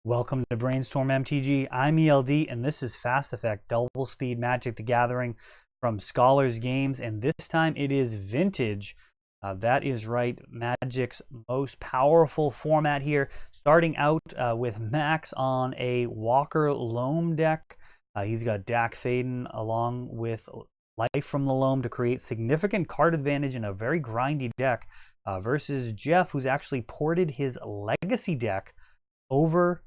Welcome to Brainstorm MTG. I'm ELD, and this is Fast Effect Double Speed Magic the Gathering from Scholars Games, and this time it is Vintage. That is right, Magic's most powerful format here. Starting out with Max on a Walker Loam deck. He's got Dak Faden along with Life from the Loam to create significant card advantage in a very grindy deck versus Jeff, who's actually ported his Legacy deck over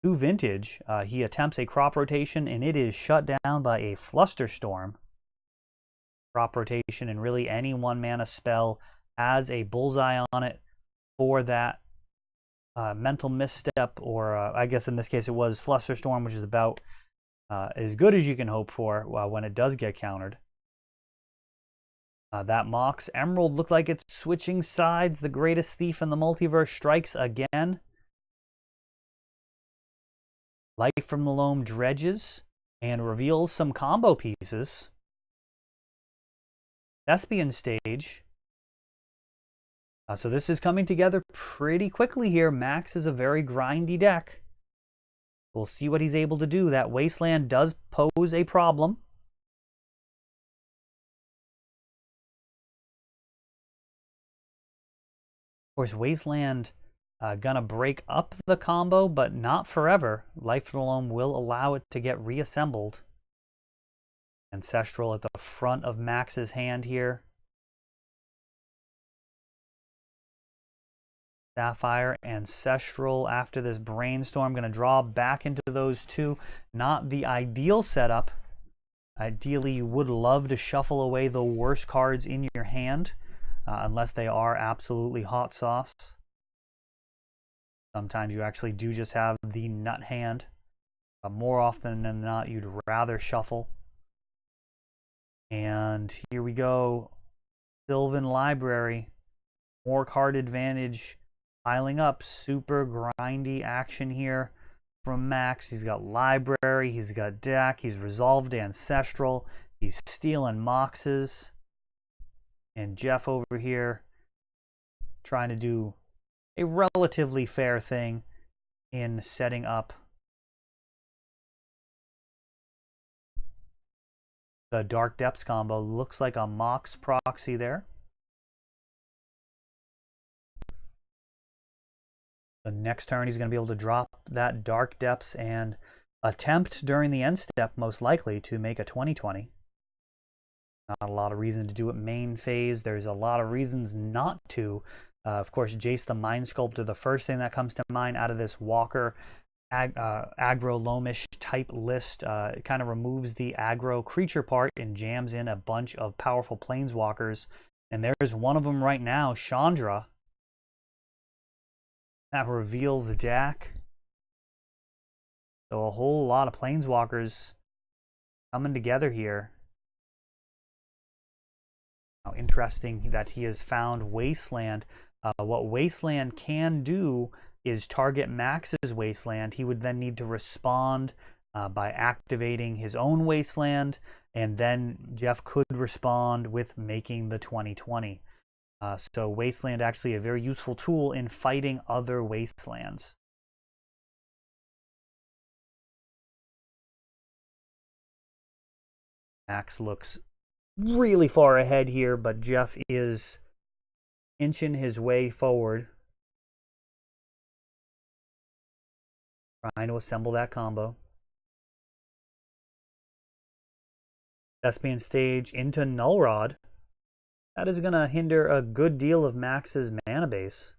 to Vintage. He attempts a crop rotation, and it is shut down by a Flusterstorm. Crop rotation, and really any one mana spell has a bullseye on it for that mental misstep, or I guess in this case it was Flusterstorm, which is about as good as you can hope for when it does get countered. That Mox Emerald looked like it's switching sides. The greatest thief in the multiverse strikes again. Life from the Loam dredges and reveals some combo pieces. Thespian stage. So this is coming together pretty quickly here. Max is a very grindy deck. We'll see what he's able to do. That Wasteland does pose a problem. Of course, Wasteland gonna break up the combo, but not forever. Life from the Loam will allow it to get reassembled. Ancestral at the front of Max's hand here. Sapphire, Ancestral after this Brainstorm. Going to draw back into those two. Not the ideal setup. Ideally, you would love to shuffle away the worst cards in your hand, unless they are absolutely hot sauce. Sometimes you actually do just have the nut hand. More often than not, you'd rather shuffle. And here we go. Sylvan Library. More card advantage piling up. Super grindy action here from Max. He's got Library. He's got Deck. He's resolved Ancestral. He's stealing Moxes. And Jeff over here trying to do a relatively fair thing in setting up the Dark Depths combo. Looks like a Mox proxy there. The next turn he's going to be able to drop that Dark Depths and attempt during the end step, most likely, to make a 20/20. Not a lot of reason to do it main phase. There's a lot of reasons not to. Of course, Jace the Mind Sculptor, the first thing that comes to mind out of this Walker aggro Loamish type list. It kind of removes the aggro creature part and jams in a bunch of powerful planeswalkers. And there's one of them right now, Chandra. That reveals Dak. So a whole lot of planeswalkers coming together here. Now, interesting that he has found Wasteland. What Wasteland can do is target Max's Wasteland. He would then need to respond by activating his own Wasteland, and then Jeff could respond with making the 20/20. So Wasteland actually a very useful tool in fighting other Wastelands. Max looks really far ahead here, but Jeff is inching his way forward, trying to assemble that combo. Thespian stage into Null Rod. That is going to hinder a good deal of Max's mana base.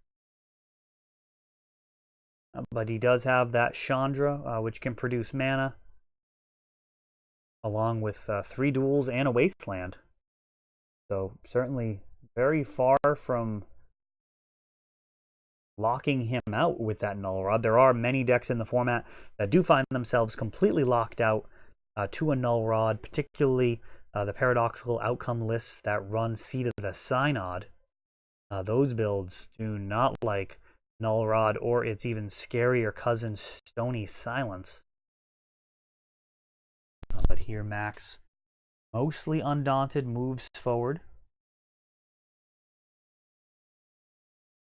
But he does have that Chandra, which can produce mana, along with 3 duels and a Wasteland. So certainly very far from locking him out with that Null Rod. There are many decks in the format that do find themselves completely locked out to a Null Rod, particularly the paradoxical outcome lists that run Seed of the Synod. Those builds do not like Null Rod or its even scarier cousin, Stony Silence. But here Max, mostly undaunted, moves forward.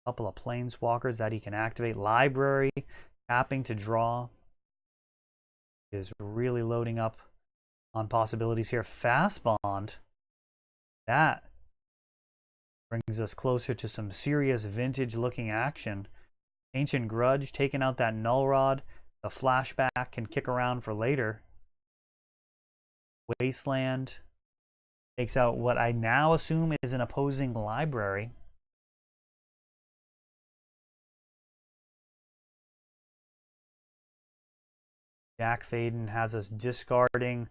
couple of planeswalkers that he can activate. Library, tapping to draw, is really loading up on possibilities here. Fast Bond, that brings us closer to some serious vintage looking action. Ancient Grudge, taking out that Null Rod. The flashback can kick around for later. Wasteland takes out what I now assume is an opposing library. Jack Faden has us discarding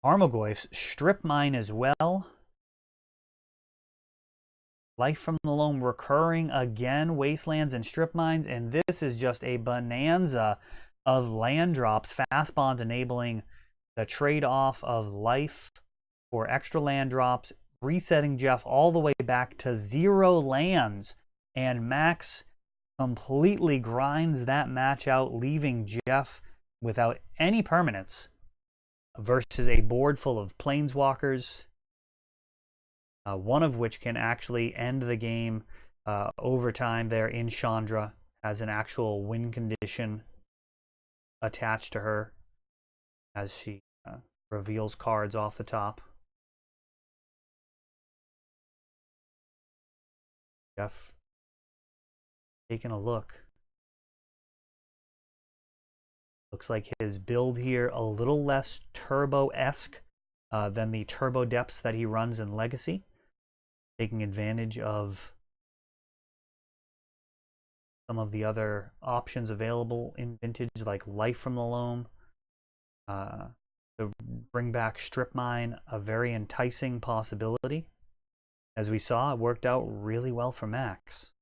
Armogoyfs. Strip Mine as well. Life from the Loam recurring again. Wastelands and Strip Mines. And this is just a bonanza of land drops. Fast Bond enabling the trade-off of life for extra land drops. Resetting Jeff all the way back to 0 lands. And Max completely grinds that match out, leaving Jeff without any permanents versus a board full of planeswalkers, one of which can actually end the game overtime there in Chandra, has an actual win condition attached to her as she reveals cards off the top. Jeff taking a look. Looks like his build here a little less turbo-esque than the turbo depths that he runs in Legacy. Taking advantage of some of the other options available in Vintage, like Life from the Loam. To bring back Strip Mine, a very enticing possibility. As we saw, it worked out really well for Max.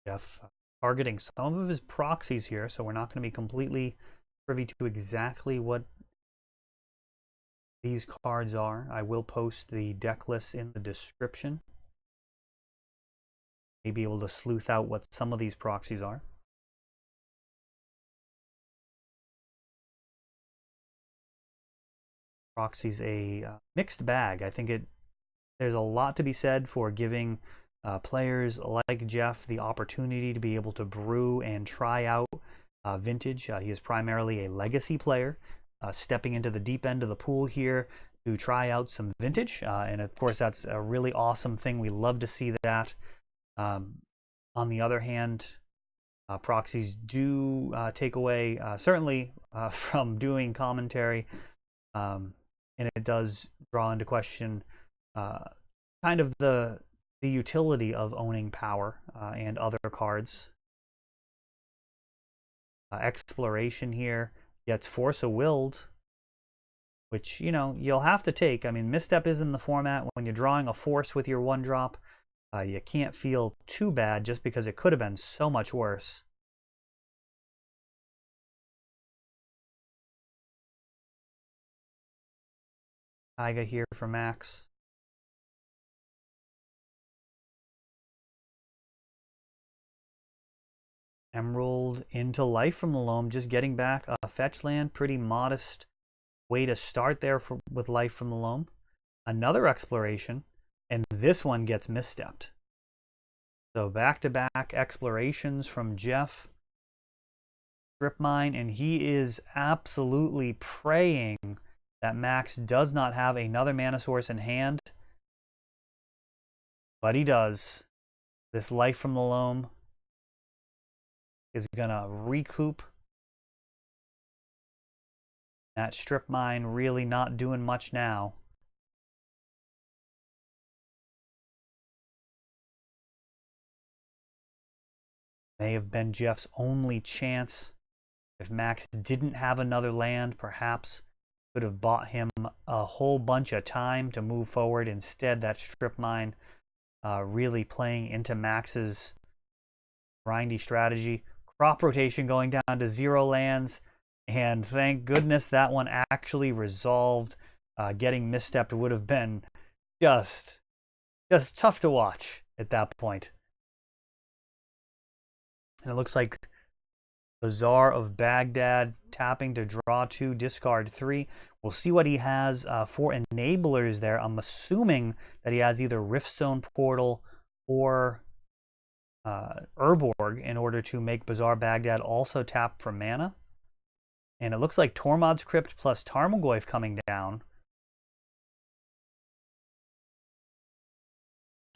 Jeff targeting some of his proxies here, so we're not going to be completely privy to exactly what these cards are. I will post the deck list in the description. May be able to sleuth out what some of these proxies are. Proxies a mixed bag. I think there's a lot to be said for giving players like Jeff the opportunity to be able to brew and try out Vintage. He is primarily a Legacy player, stepping into the deep end of the pool here to try out some Vintage. And of course, that's a really awesome thing. We love to see that. On the other hand, proxies do take away, certainly from doing commentary, and it does draw into question kind of the utility of owning power and other cards. Exploration here gets Force of Willed, which, you know, you'll have to take. I mean, Misstep is in the format. When you're drawing a Force with your 1-drop, you can't feel too bad just because it could have been so much worse. Taiga here for Max. Emerald into Life from the Loam, just getting back a fetch land. Pretty modest way to start there with Life from the Loam. Another exploration, and this one gets misstepped. So back-to-back explorations from Jeff. Strip Mine, and he is absolutely praying that Max does not have another mana source in hand. But he does. This Life from the Loam is going to recoup. That Strip Mine really not doing much now. May have been Jeff's only chance. If Max didn't have another land, perhaps could have bought him a whole bunch of time to move forward. Instead, that Strip Mine really playing into Max's grindy strategy. Crop rotation going down to 0 lands, and thank goodness that one actually resolved. Getting misstepped would have been just tough to watch at that point. And it looks like Bazaar of Baghdad, tapping to draw 2, discard 3. We'll see what he has for enablers there. I'm assuming that he has either Riftstone Portal or Urborg in order to make Bazaar Baghdad also tap for mana. And it looks like Tormod's Crypt plus Tarmogoyf coming down.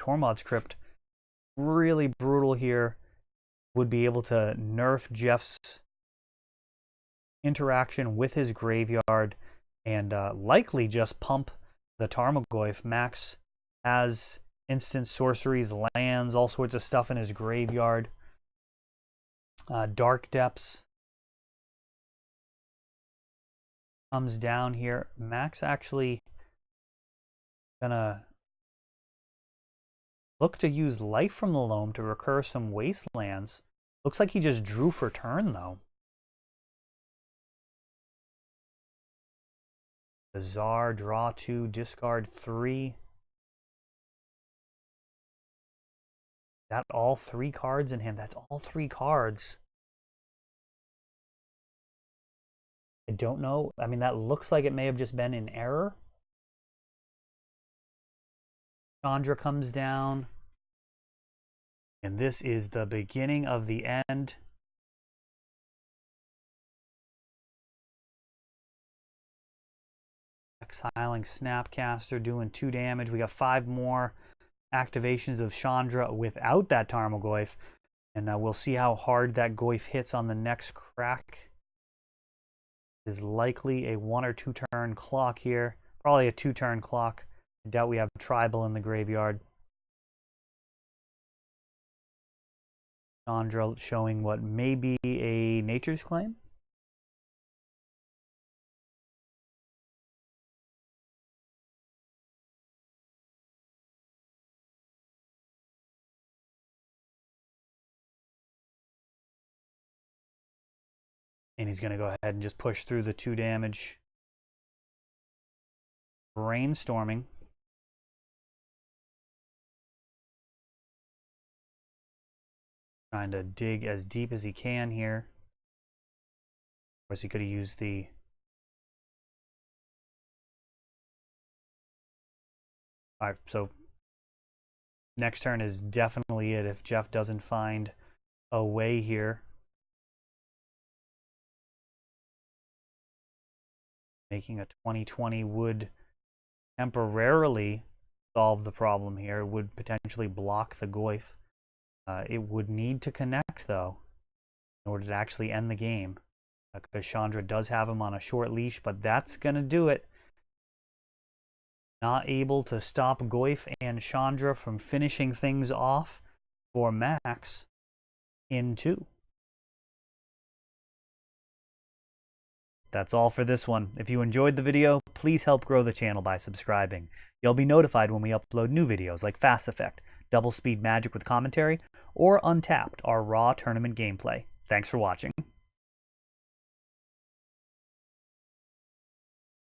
Tormod's Crypt, really brutal here. Would be able to nerf Jeff's interaction with his graveyard and likely just pump the Tarmogoyf. Max has instant sorceries, lands, all sorts of stuff in his graveyard. Dark Depths comes down here. Max actually gonna look to use Life from the Loam to recur some Wastelands. Looks like he just drew for turn, though. Bazaar, draw 2, discard 3. Is that all 3 cards in hand? That's all 3 cards. I don't know. I mean, that looks like it may have just been in error. Chandra comes down. And this is the beginning of the end. Exiling Snapcaster, doing 2 damage. We got 5 more activations of Chandra without that Tarmogoyf. And we'll see how hard that Goyf hits on the next crack. It is likely a 1 or 2 turn clock here. Probably a 2 turn clock. I doubt we have Tribal in the graveyard. Chandra showing what may be a Nature's Claim. And he's going to go ahead and just push through the 2 damage. Brainstorming. Trying to dig as deep as he can here. Of course, he could have used the... Alright, so next turn is definitely it if Jeff doesn't find a way here. Making a 20/20 would temporarily solve the problem here. It would potentially block the Goyf. It would need to connect, though, in order to actually end the game. Because Chandra does have him on a short leash, but that's going to do it. Not able to stop Goyf and Chandra from finishing things off for Max in 2. That's all for this one. If you enjoyed the video, please help grow the channel by subscribing. You'll be notified when we upload new videos like Fast Effect, Double Speed Magic with commentary, or Untapped, our raw tournament gameplay. Thanks for watching.